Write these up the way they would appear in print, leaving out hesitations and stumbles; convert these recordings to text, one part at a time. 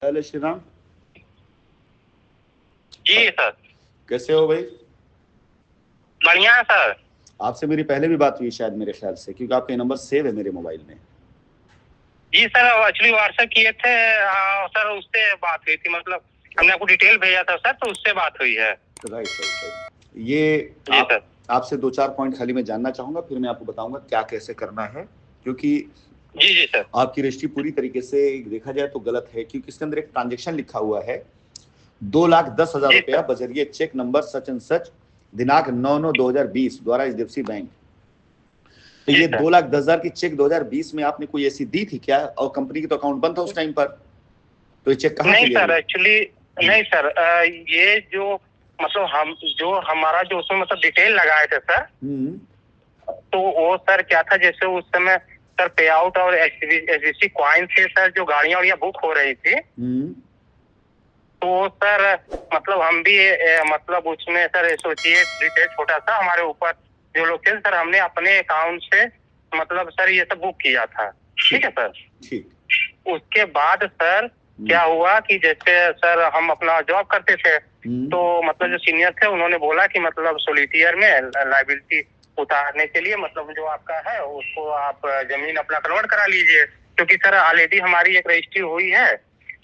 Hello Shriram. जी sir. कैसे हो भाई? बढ़िया है सर। आपसे मेरी पहले भी बात हुई शायद, मेरे ख्याल से, क्योंकि आपका नंबर सेव है मेरे मोबाइल में। जी सर, एक्चुअली व्हाट्सएप किए थे सर, उससे बात हुई थी। मतलब हमने आपको डिटेल भेजा था सर, तो उससे बात हुई है। Right right right. ये जी सर। आपसे दो चार पॉइंट खाली मैं जानना चाहूंगा, फिर मैं आपको बताऊंगा क्या कैसे करना है। क्योंकि जी जी सर। आपकी रजिस्ट्री पूरी तरीके से देखा जाए तो गलत है, क्योंकि इसके अंदर एक ट्रांजेक्शन लिखा हुआ है 2,10,000 जी रुपया सर। बजरिए cheque number such and such, दिनांक 9/9/2020 द्वारा एचडीएफसी बैंक। तो जी ये सर। 2,10,000 की चेक 2020 में आपने कोई ऐसी दी थी क्या? और कंपनी की तो अकाउंट बंद था उस टाइम पर, तो ये चेक कहाँ नहीं से ले सर, लिए? एक्चुअली नहीं सर, ये जो मतलब हम जो हमारा जो उसमें मतलब डिटेल लगाए थे सर, तो वो सर क्या था, जैसे उस समय सर पे आउट और एचडीएफसी कॉइन से सर जो गाड़ियां वाड़ियां बुक हो रही थी, तो सर मतलब हम भी मतलब उसमें सर एसोसिएट डिटेल छोटा सा हमारे ऊपर जो लोग थे सर, हमने अपने अकाउंट से मतलब सर ये सब बुक किया था। ठीक है सर। ठीक। उसके बाद सर क्या हुआ कि जैसे सर हम अपना जॉब करते थे, तो मतलब जो सीनियर थे उन्होंने बोला कि मतलब सोलिटियर में लाइबिलिटी उतारने के लिए मतलब जो आपका है उसको आप जमीन अपना कन्वर्ट करा लीजिए, क्योंकि सर ऑलरेडी हमारी एक रजिस्ट्री हुई है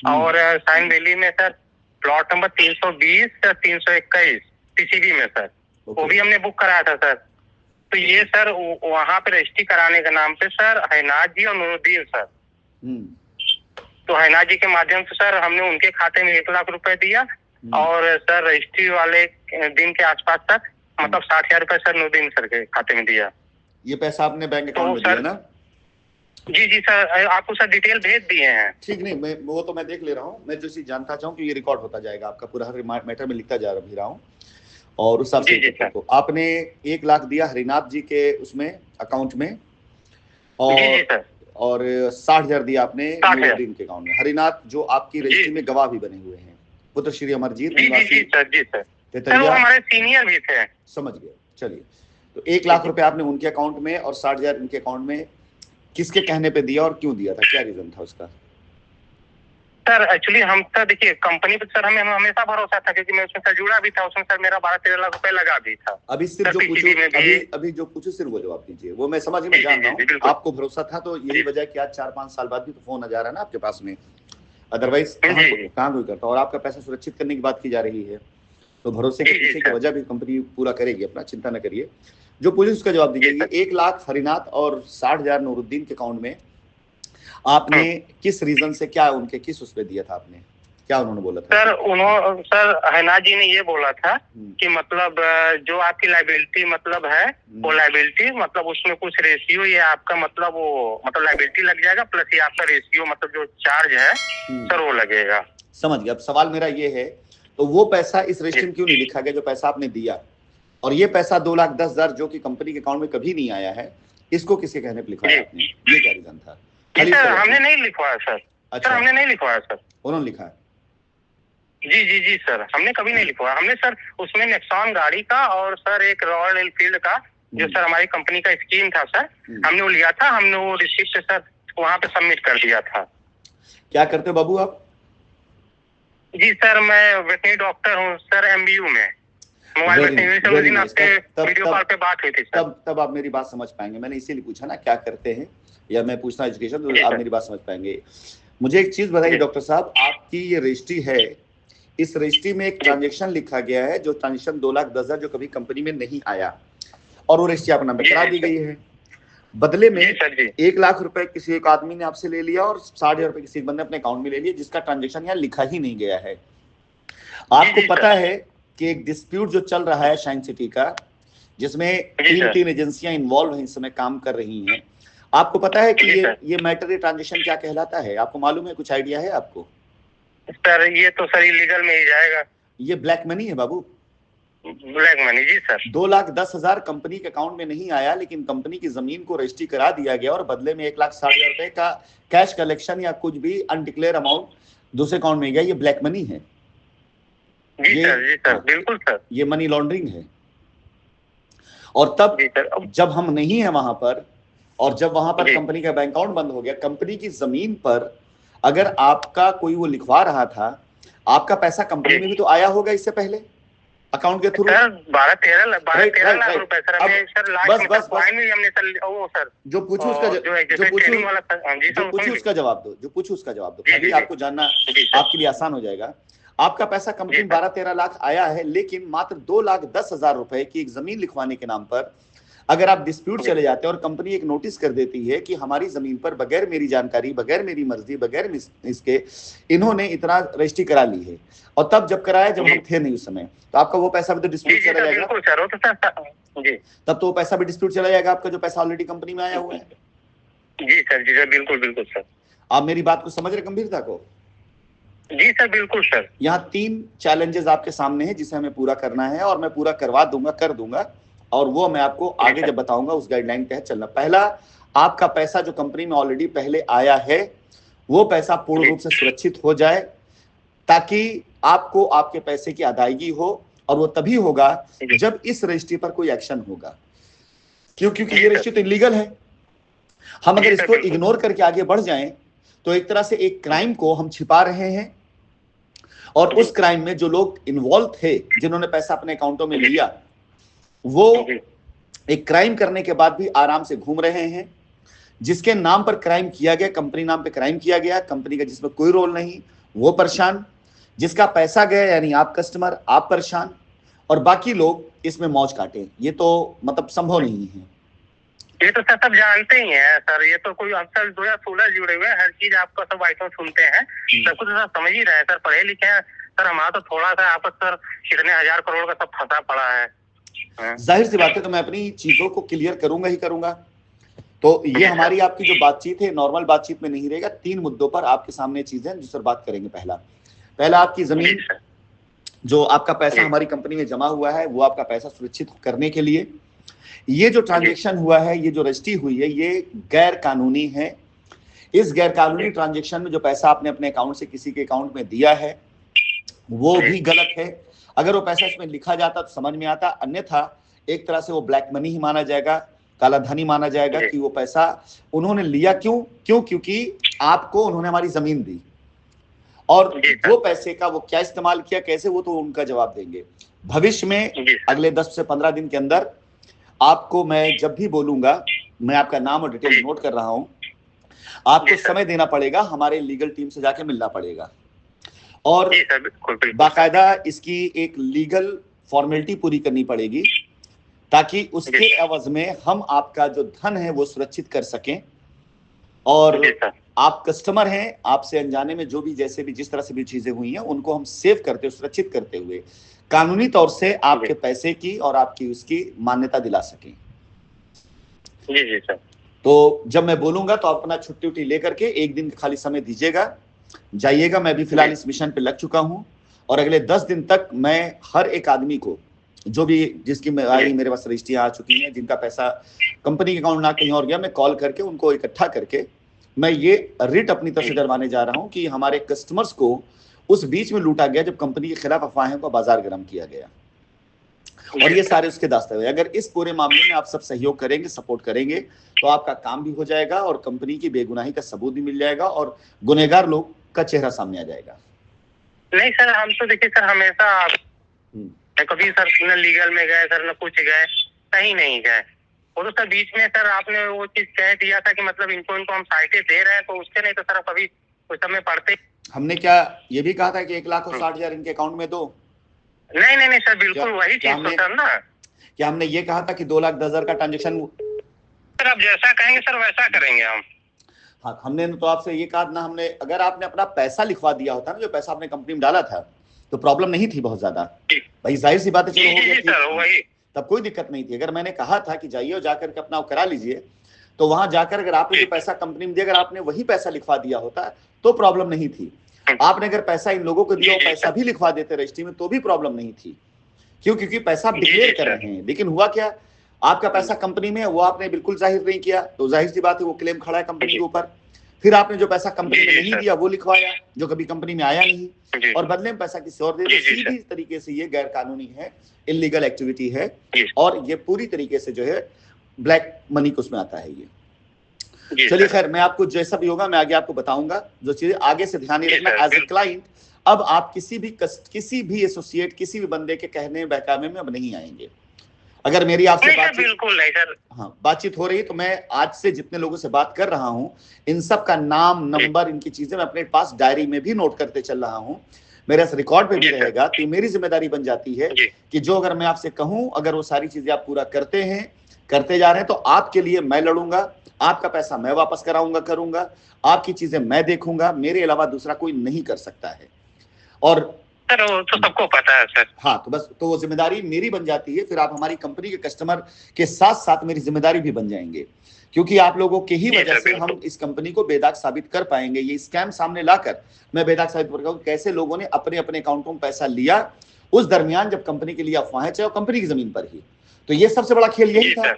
और साइन वैली में सर प्लॉट नंबर 320 से 321 पीसीबी में सर, वो भी हमने बुक कराया था सर। तो ये सर वहां पे रजिस्ट्री कराने के नाम पे सर हैनाज जी और नूरुद्दीन सर, तो हैनाज जी के माध्यम से सर हमने उनके खाते में 1 लाख रुपए दिया और सर रजिस्ट्री वाले दिन के आसपास तक मतलब 60,000 रुपए सर नूरुद्दीन सर के खाते में दिया। ये पैसा आपने बैंक अकाउंट में दिया ना? जी जी सर, आपको सर डिटेल भेज दिए हैं। ठीक, नहीं मैं वो तो मैं देख ले रहा हूँ। मैं जो चीज जानता चाहूँ कि ये रिकॉर्ड होता जाएगा आपका पूरा, हर मैटर में लिखता जा रहा हूँ और उस हिसाब से। तो आपने 1 लाख दिया हरिनाथ जी के उसमें अकाउंट में, और 60,000 दिया आपने नूरुद्दीन के अकाउंट में। हरिनाथ जो आपकी रजिस्ट्री में गवाह भी बने हुए हैं, पुत्र श्री अमरजीत निवासी तेतरिया, हमारे सीनियर भी थे। समझ गए। चलिए, तो 1 लाख रुपए आपने उनके अकाउंट में और 60,000 इनके अकाउंट में किसके कहने पे दिया और क्यों दिया था? क्या रीजन था उसका? सर एक्चुअली हम सर देखिए कंपनी पे सर हमें हमेशा भरोसा था, क्योंकि मैं उसमें सर जुड़ा भी था, उसमें सर मेरा 12-13 लाख रुपए लगा भी था। अभी सिर्फ जो पूछो, अभी जो पूछो सिर्फ वो जवाब दीजिए। वो मैं समझ में जान रहा हूँ, आपको भरोसा था तो यही वजह कि आज 4-5 साल बाद भी तो फोन आ जा रहा है ना आपके पास में, अदरवाइज कहाँ कोई करता। और आपका पैसा सुरक्षित करने की बात की जा रही है, तो भरोसे के पीछे की वजह भी कंपनी पूरा करेगी अपना, चिंता न करिए। जो पुलिस उसका जवाब दीजिए। 1 लाख हरिनाथ और 60,000 नूरुद्दीन के अकाउंट में आपने किस रीजन से, क्या उनके किस उस पे दिया था आपने? क्या उन्होंने बोला था? सर हैनाज जी ने ये बोला था कि मतलब जो आपकी लाइबिलिटी मतलब है वो लाइबिलिटी मतलब उसमें कुछ रेशियो ये आपका मतलब वो मतलब लाइबिलिटी लग जाएगा, प्लस ये आपका रेशियो मतलब जो चार्ज है सर वो लगेगा। समझ गया। अब सवाल मेरा ये है, तो वो पैसा इस रजिस्ट्री में क्यों नहीं लिखा गया जो पैसा आपने दिया? और ये पैसा 2,10,000 जो कि कंपनी के अकाउंट में कभी नहीं आया है, इसको किसके कहने पे लिखवाया आपने? ये क्या रीजन था? सर हमने नहीं लिखवाया सर। अच्छा, सर हमने नहीं लिखवाया सर, उन्होंने लिखा है। जी जी जी सर, हमने कभी नहीं लिखवाया। हमने सर उसमें नेक्सॉन गाड़ी का और सर एक रॉयल एनफील्ड का जो सर हमारी कंपनी का स्कीम था सर, हमने वो लिया था, हमने वो रिसिप्ट सर वहां पे सबमिट कर दिया था। क्या करते हो बाबू आप? जी सर, मैं वेटनरी डॉक्टर हूँ सर, एमबीयू में। मोबाइल वीडियो कॉल पे बात हुई थी सर। तब आप मेरी बात समझ पाएंगे। मैंने इसीलिए पूछा ना क्या करते हैं, या मैं पूछना एजुकेशन, तो आप मेरी बात समझ पाएंगे। मुझे एक चीज बताइए डॉक्टर साहब, आपकी ये रजिस्ट्री है, इस रजिस्ट्री में एक ट्रांजेक्शन लिखा गया है, जो ट्रांजेक्शन 2,10,000 जो कभी कंपनी में नहीं आया, और वो रजिस्ट्री आपके नाम पे करा दी गई है। बदले में 1 लाख रुपए किसी एक आदमी ने आपसे ले लिया और 60,000 रुपए किसी बंदे ने अपने अकाउंट में ले लिया, जिसका ट्रांजेक्शन यहाँ लिखा ही नहीं गया है। आपको पता है कि एक डिस्प्यूट जो चल रहा है शाइन सिटी का, जिसमें तीन एजेंसियां इन्वॉल्व हैं, इस समय काम कर रही हैं। आपको पता है कि ये मैटर ट्रांजेक्शन क्या कहलाता है? आपको मालूम है? कुछ आइडिया है आपको? सर ये तो सर इलीगल में ही जाएगा। ये ब्लैक मनी है बाबू, ब्लैक मनी। जी सर। 2,10,000 कंपनी के अकाउंट में नहीं आया, लेकिन कंपनी की जमीन को रजिस्ट्री करा दिया गया और बदले में 1,60,000 रुपए का कैश कलेक्शन या कुछ भी अनडिक्लेयर अमाउंट दूसरे अकाउंट में गया। ये ब्लैक मनी है। जी सर, बिल्कुल सर, ये मनी लॉन्ड्रिंग है। और तब जब हम नहीं है वहां पर, और जब वहां पर कंपनी का बैंक अकाउंट बंद हो गया, कंपनी की जमीन पर अगर आपका कोई वो लिखवा रहा था, आपका पैसा कंपनी में भी तो आया होगा इससे पहले अकाउंट के थ्रू। सर 12-13 लाख रुपए सर, हमें सर लास्ट में पॉइंट में हमने सर वो सर जो पूछूं उसका जवाब दो, जो पूछूं उसका जवाब दो, अभी आपको जानना आपके लिए आसान हो जाएगा। आपका पैसा कंपनी 12-13 लाख आया है, लेकिन मात्र 2,10,000 रुपए की एक जमीन लिखवाने के नाम पर अगर आप डिस्प्यूट चले जाते हैं और कंपनी एक नोटिस कर देती है कि हमारी जमीन पर बगैर मेरी जानकारी, बगैर मेरी मर्जी, बगैर इसके इन्होंने इतना रजिस्ट्री करा ली है, और तब जब कराया जब हम थे नहीं उस समय, तो आपका वो पैसा भी तो डिस्प्यूट चला जाएगा। तब तो वो पैसा भी डिस्प्यूट चला जाएगा आपका, जो पैसा ऑलरेडी कंपनी में आया हुआ है। जी सर, बिल्कुल बिल्कुल सर। आप मेरी बात को समझ रहे गंभीरता को? जी सर, बिल्कुल सर। यहाँ 3 चैलेंजेस आपके सामने हैं जिसे हमें पूरा करना है, और मैं पूरा करवा दूंगा, कर दूंगा, और वो मैं आपको आगे जब बताऊंगा उस गाइडलाइन के तहत चलना। पहला, आपका पैसा जो कंपनी में ऑलरेडी पहले आया है वो पैसा पूर्ण रूप से सुरक्षित हो जाए, ताकि आपको आपके पैसे की अदायगी हो, और वो तभी होगा जब इस रजिस्ट्री पर कोई एक्शन होगा, क्योंकि ये रजिस्ट्री तो इलीगल है। हम अगर इसको इग्नोर करके आगे बढ़ जाएं तो एक तरह से एक क्राइम को हम छिपा रहे हैं, और उस क्राइम में जो लोग इन्वॉल्व थे, जिन्होंने पैसा अपने अकाउंटों में लिया, वो एक क्राइम करने के बाद भी आराम से घूम रहे हैं। जिसके नाम पर क्राइम किया गया, कंपनी नाम पे क्राइम किया गया, कंपनी का जिसमें कोई रोल नहीं, वो परेशान, जिसका पैसा गया यानी आप कस्टमर, आप परेशान, और बाकी लोग इसमें मौज काटे। ये तो मतलब संभव नहीं है। ये तो सर सब जानते ही हैं सर, ये तो कोई अक्सर 2016 जुड़े हुए हैं, हर चीज आपका सब आइटम सुनते हैं, सब कुछ सर समझ ही रहे हैं सर, पढ़े लिखे हैं सर। हमारा तो थोड़ा सा आपस सर कितने 1000 करोड़ का सब फंसा पड़ा है। जाहिर सी बात है, तो मैं अपनी चीजों को क्लियर करूंगा ही करूंगा। तो ये हमारी आपकी जो बातचीत है नॉर्मल बातचीत में नहीं रहेगा, 3 मुद्दों पर आपके सामने चीजें जिस पर बात करेंगे। पहला आपकी जमीन, जो आपका पैसा हमारी कंपनी में जमा हुआ है, वो आपका पैसा सुरक्षित करने के लिए ये जो ट्रांजैक्शन हुआ है, ये जो रजिस्ट्री हुई है, ये गैर कानूनी है। इस गैर कानूनी ट्रांजैक्शन में जो पैसा आपने अपने अकाउंट से किसी के अकाउंट में दिया है वो भी गलत है। अगर वो पैसा इसमें लिखा जाता तो समझ में आता, अन्यथा एक तरह से वो ब्लैक मनी ही माना जाएगा, काला धन ही माना जाएगा कि वो पैसा उन्होंने लिया क्योंकि आपको उन्होंने हमारी जमीन दी, और वो पैसे का वो क्या इस्तेमाल किया, कैसे, वो तो उनका जवाब देंगे भविष्य में। अगले 10 से 15 दिन के अंदर आपको मैं जब भी बोलूंगा, मैं आपका नाम और डिटेल नोट कर रहा हूं, आपको समय देना पड़ेगा, हमारे लीगल टीम से जाके मिलना पड़ेगा, और बाकायदा इसकी एक लीगल फॉर्मेलिटी पूरी करनी पड़ेगी, ताकि उसके एवज में हम आपका जो धन है वो सुरक्षित कर सकें। और आप कस्टमर हैं, आपसे अनजाने में जो भी जैसे भी जिस तरह से भी चीजें हुई हैं उनको हम सेव करते हुए, सुरक्षित करते हुए कानूनी तौर से आपके पैसे की और आपकी उसकी मान्यता दिला सकें। जी सर। तो जब मैं बोलूंगा तो आप अपना छुट्टी उट्टी लेकर के 1 दिन का खाली समय दीजिएगा, जाइएगा। मैं भी फिलहाल इस मिशन पे लग चुका हूं, और अगले 10 दिन तक मैं हर एक आदमी को, जो भी जिसकी मेरे पास रजिस्ट्रियां आ चुकी हैं, जिनका पैसा कंपनी के अकाउंट ना कहीं और गया, मैं कॉल करके उनको इकट्ठा करके मैं ये रिट अपनी तरफ से डरवाने जा रहा हूं कि हमारे कस्टमर्स को उस बीच में लूटा गया जब कंपनी के खिलाफ अफवाहों का बाजार गर्म किया गया, और ये सारे उसके दस्तावेज। अगर इस पूरे मामले में आप सब सहयोग करेंगे, सपोर्ट करेंगे, तो आपका काम भी हो जाएगा और कंपनी की बेगुनाही का सबूत भी मिल जाएगा और गुनहगार लोग का चेहरा सामने आ जाएगा। नहीं सर, हम तो देखिए सर हमेशा कभी सर न लीगल में गए सर, न कुछ गए, कहीं नहीं गए। और उसका बीच में सर आपने वो चीज कह दिया था कि मतलब इनको हम साइटें दे रहे हैं, तो उसके नहीं तो सर कभी उस समय पढ़ते। हमने क्या ये भी कहा था कि 1,60,000 इनके अकाउंट में दो? नहीं सर, बिल्कुल वही चीज तो सर ना। क्या हमने ये कहा था कि 2,10,000 का ट्रांजेक्शन? सर आप जैसा कहेंगे सर वैसा करेंगे हम। हाँ, हमने तो आपसे ये कहा ना, हमने अगर आपने अपना पैसा लिखवा दिया होता ना, जो पैसा आपने कंपनी में डाला था, तो प्रॉब्लम नहीं थी बहुत ज्यादा भाई, जाहिर सी बात है, चलो हो गया, तब कोई दिक्कत नहीं थी। अगर मैंने कहा था कि जाइए और जाकर के अपना करा लीजिए, तो वहां जाकर अगर आपने जो पैसा कंपनी में दिया, अगर आपने वही पैसा लिखवा दिया होता तो प्रॉब्लम नहीं थी। आपने अगर पैसा इन लोगों को दिया और पैसा भी लिखवा देते रजिस्ट्री में, तो भी प्रॉब्लम नहीं थी। क्योंकि पैसा आप डिक्लेयर कर रहे हैं। लेकिन हुआ क्या, आपका पैसा कंपनी में, वो आपने बिल्कुल जाहिर नहीं किया, तो जाहिर सी बात है वो क्लेम खड़ा है कंपनी के ऊपर। फिर आपने जो पैसा कंपनी में नहीं दिया वो लिखवाया, जो कभी कंपनी में आया नहीं, और बदले में पैसा किसी और दे दिया। सीधी तरीके से ये गैर कानूनी है, इलीगल एक्टिविटी है, और ये पूरी तरीके से जो है ब्लैक मनी को उसमें आता है ये। चलिए खैर, मैं आपको जैसा भी होगा मैं आगे आपको बताऊंगा जो चीजें आगे से ध्यान रखना एज ए क्लाइंट। अब आप किसी भी एसोसिएट, किसी भी बंदे के कहने बहकावे में अब नहीं आएंगे। अगर मेरी आपसे बातचीत हो रही तो मैं आज से जितने लोगों से बात कर रहा हूं, इन सब का नाम, नंबर, इनकी चीजें मैं अपने पास डायरी में भी नोट करते चल रहा हूं, मेरे रिकॉर्ड पे भी रहेगा। तो मेरी जिम्मेदारी बन जाती है कि जो अगर मैं आपसे कहूं, अगर वो सारी चीजें आप पूरा करते हैं, करते जा रहे हैं, तो आपके लिए मैं लड़ूंगा, आपका पैसा मैं वापस कराऊंगा, करूंगा, आपकी चीजें मैं देखूंगा, मेरे अलावा दूसरा कोई नहीं कर सकता है। और सर वो तो सबको पता है सर। हाँ, तो बस तो वो जिम्मेदारी मेरी बन जाती है। फिर आप हमारी कंपनी के कस्टमर के साथ साथ मेरी जिम्मेदारी भी बन जाएंगे, क्योंकि आप लोगों के ही वजह से हम इस कंपनी को बेदाग साबित कर पाएंगे। ये स्कैम सामने लाकर मैं बेदाग साबित करूंगा कैसे लोगों ने अपने अपने अकाउंटों में पैसा लिया उस दरमियान जब कंपनी के लिए अफवाहें, चाहे कंपनी की जमीन पर ही। तो ये सबसे बड़ा खेल यही था।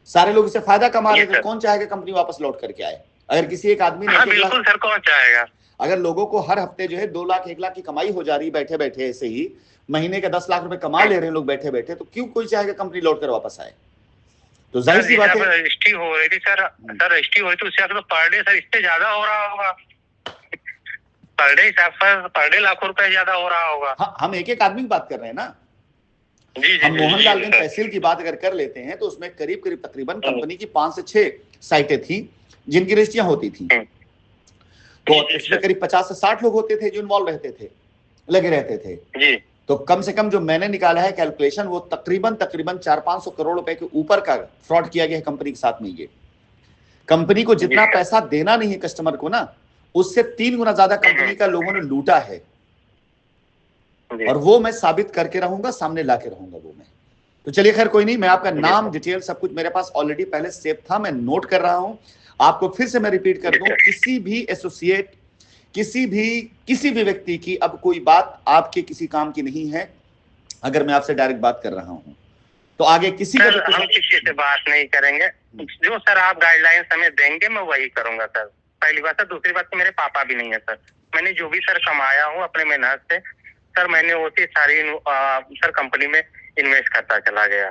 सारे लोग इससे फायदा कमा रहे थे। कौन चाहेगा कंपनी वापस लौट करके आए? अगर किसी एक आदमी ने बिल्कुल सर, कौन चाहेगा? अगर लोगों को हर हफ्ते जो है 2 लाख 1 लाख की कमाई हो जा रही बैठे बैठे, ऐसे ही महीने का 10 लाख रुपए कमा ले रहे हैं लोग बैठे बैठे, तो क्यों कोई चाहेगा कंपनी लौट कर वापस आए? तो जाहिर सी बात है रजिस्ट्री हो रही थी सर रजिस्ट्री हो रही थी, उससे तो पर डे सर इससे ज्यादा हो रहा होगा, पर डे हिसाब पर डे लाखों रुपए ज्यादा हो रहा होगा। हाँ, हम एक एक आदमी की बात कर रहे हैं ना। जी, हम मोहनलालगंज तहसील की बात अगर कर लेते हैं तो उसमें करीब करीब तकरीबन कंपनी की 5 से 6 साइटें थी जिनकी रजिस्ट्रियां होती थी। तो इसमें करीब 50 से 60 लोग होते थे जो इन्वॉल्व रहते थे, लगे रहते थे जी। तो कम से कम जो मैंने निकाला है कैलकुलेशन, वो तकरीबन 400-500 करोड़ रुपए के ऊपर का फ्रॉड किया गया है कंपनी के साथ में। ये कंपनी को जितना पैसा देना नहीं है कस्टमर को ना, उससे 3 गुना ज्यादा कंपनी का लोगों ने लूटा है। और वो मैं साबित करके रहूंगा, सामने लाके रहूंगा वो मैं। तो चलिए खैर, कोई नहीं, मैं आपका नाम, डिटेल सब कुछ मेरे पास ऑलरेडी पहले सेव था, मैं नोट कर रहा हूं। आपको फिर से मैं रिपीट कर दूं, किसी भी एसोसिएट, किसी भी व्यक्ति की अब कोई बात आपके किसी काम की नहीं है। अगर मैं आपसे डायरेक्ट बात कर रहा हूं तो आगे किसी का हम किसी से बात नहीं करेंगे। जो सर आप गाइडलाइंस हमें देंगे मैं वही करूंगा सर, पहली बात। सर दूसरी बात, मेरे पापा भी नहीं है सर। मैंने जो भी सर कमाया हूँ अपने मेहनत से सर, मैंने वो सारी सर कंपनी में इन्वेस्ट करता चला गया।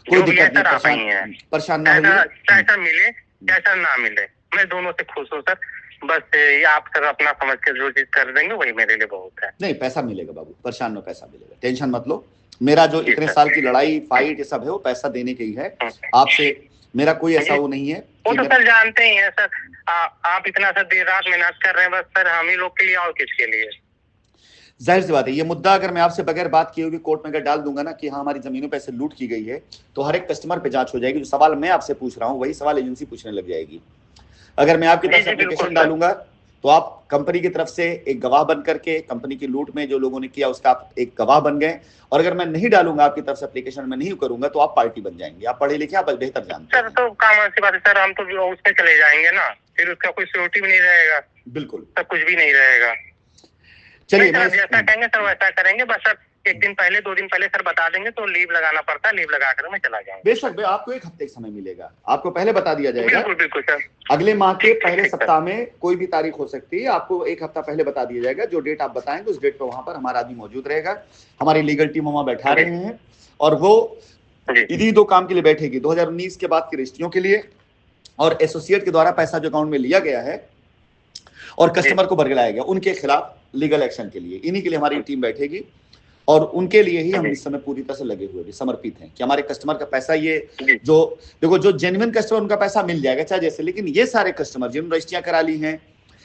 कोई दिक्कत नहीं, परेशान ना होइए। चाहे सर मिले चाहे सर ना मिले, मैं दोनों से खुश हूँ सर। बस ये आप सर अपना समझ के जो चीज कर देंगे वही मेरे लिए बहुत है। नहीं, पैसा मिलेगा बाबू, परेशान नो, पैसा मिलेगा, टेंशन मत लो। मेरा जो इतने साल की लड़ाई फाइट ये सब है वो पैसा देने के ही है। आपसे मेरा कोई ऐसा वो नहीं है। वो तो सर जानते ही है सर, आप इतना सर देर रात मेहनत कर रहे हैं, बस सर हम ही लोग के लिए और किसके लिए? जाहिर सी बात है, ये मुद्दा अगर मैं आपसे बगैर बात किए हुए कोर्ट में अगर डाल दूंगा ना कि हाँ हमारी जमीनों पे ऐसे लूट की गई है, तो हर एक कस्टमर पे जांच हो जाएगी। जो सवाल मैं आपसे पूछ रहा हूँ वही सवाल एजेंसी पूछने लग जाएगी। अगर मैं आपकी तरफ से एप्लीकेशन डालूंगा तो आप कंपनी की तरफ से एक गवाह बन करके कंपनी की लूट में जो लोगों ने किया उसका आप एक गवाह बन गए। और अगर मैं नहीं डालूंगा आपकी तरफ से एप्लीकेशन में नहीं करूंगा तो आप पार्टी बन जाएंगे। आप पढ़े लिखे, आप बेहतर जानते हैं। सर तो काम ऐसी बात है सर, हम तो उसमें चले जाएंगे ना, फिर उसका कोई सिक्योरिटी भी नहीं रहेगा। बिल्कुल, सब कुछ भी नहीं रहेगा। चलिए जैसा कहेंगे सर वैसा करेंगे। बस सर 1 दिन पहले 2 दिन पहले सर बता देंगे तो लीव लगाना पड़ता है, लीव लगाकर मैं चला जाऊंगा। बेशक, आपको 1 हफ्ते का समय मिलेगा, आपको पहले बता दिया जाएगा। बिल्कुल बिल्कुल सर, अगले माह के पहले सप्ताह में कोई भी तारीख हो सकती है, आपको 1 हफ्ता पहले बता दिया जाएगा। जो डेट आप बताएंगे उस डेट पर वहां पर हमारा आदमी मौजूद रहेगा, हमारी लीगल टीम वहां बैठा रहे हैं और वो इन्हीं 2 काम के लिए बैठेगी, 2019 के बाद की रजिस्ट्रियों के लिए और एसोसिएट के द्वारा पैसा जो अकाउंट में लिया गया है और कस्टमर को बरगलाया गया उनके खिलाफ लीगल एक्शन के लिए। इन्हीं के लिए हमारी टीम बैठेगी और उनके लिए ही हम इस समय पूरी तरह से लगे हुए, समर्पित हैं कि हमारे कस्टमर का पैसा, ये जो देखो जो जेन्युइन कस्टमर उनका पैसा मिल जाएगा चाहे जैसे। लेकिन ये सारे कस्टमर जिन्होंने रजिस्ट्रियां करा ली हैं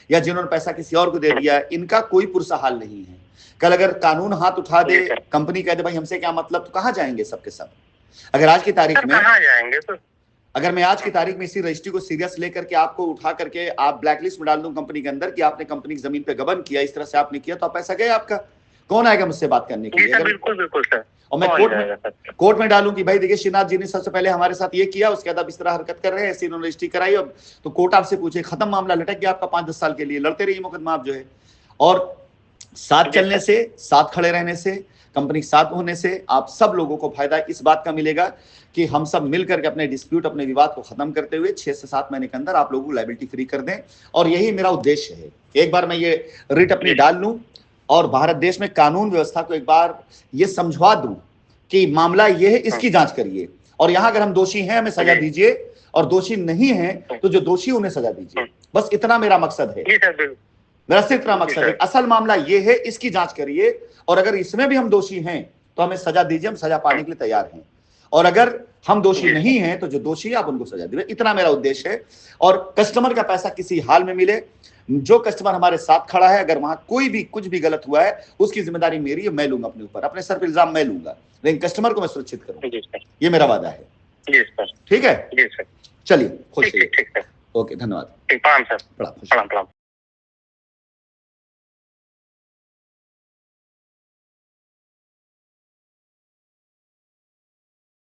या जिन्होंने पैसा किसी और को दे दिया, इनका कोई पुरसा हाल नहीं है। कल अगर कानून हाथ उठा दे, कंपनी कह दे भाई हमसे क्या मतलब, तो कहाँ जाएंगे सबके सब? अगर आज की तारीख में अगर मैं आज की तारीख में इसी रजिस्ट्री को सीरियस लेकर के आपको उठा करके आप ब्लैकलिस्ट में डाल दूं कंपनी के अंदर कि आपने कंपनी की जमीन पे गबन किया, इस तरह से आपने किया, तो आप पैसा गया आपका, कौन आएगा मुझसे बात करने के लिए? बिल्कुल बिल्कुल सर। और मैं कोर्ट में डालूं कि भाई देखिए श्रीनाथ जी ने सबसे पहले हमारे साथ ये किया, उसके बाद आप इस तरह हरकत कर रहे हैं, ऐसी इन्होंने रजिस्ट्री कराई, अब तो कोर्ट आपसे पूछे, खत्म मामला, लटक गया आपका 5-10 साल के लिए, लड़ते रहिए मुकदमा आप जो है। और साथ चलने से, साथ खड़े रहने से, कंपनी साथ होने से आप सब लोगों को फायदा इस बात का मिलेगा कि हम सब मिलकर के अपने डिस्प्यूट, अपने विवाद को खत्म करते हुए 6 से 7 महीने के अंदर आप लोगों को लायबिलिटी फ्री कर दें। और यही मेरा उद्देश्य है। एक बार मैं ये रिट अपनी डाल लूं और भारत देश में कानून व्यवस्था को एक बार ये समझवा दूं कि मामला ये है, इसकी जांच करिए और यहां अगर हम दोषी हैं हमें सजा दीजिए और दोषी नहीं है तो जो दोषी उन्हें सजा दीजिए। बस इतना मेरा मकसद है, मेरा सिर्फ इतना मकसद है। असल मामला ये है, इसकी जांच करिए और अगर इसमें भी हम दोषी हैं तो हमें सजा दीजिए, हम सजा पाने के लिए तैयार हैं। और अगर हम दोषी नहीं हैं तो जो दोषी है आप उनको सजा दीजिए। इतना मेरा उद्देश्य है। और कस्टमर का पैसा किसी हाल में मिले, जो कस्टमर हमारे साथ खड़ा है, अगर वहां कोई भी कुछ भी गलत हुआ है उसकी जिम्मेदारी मेरी है, मैं लूंगा अपने ऊपर, अपने सर पर इल्जाम मैं लूंगा, लेकिन कस्टमर को मैं सुरक्षित करूंगा। ये मेरा वादा है। ठीक है, चलिए खुश रहिए। ओके, धन्यवाद। प्रणाम सर। प्रणाम।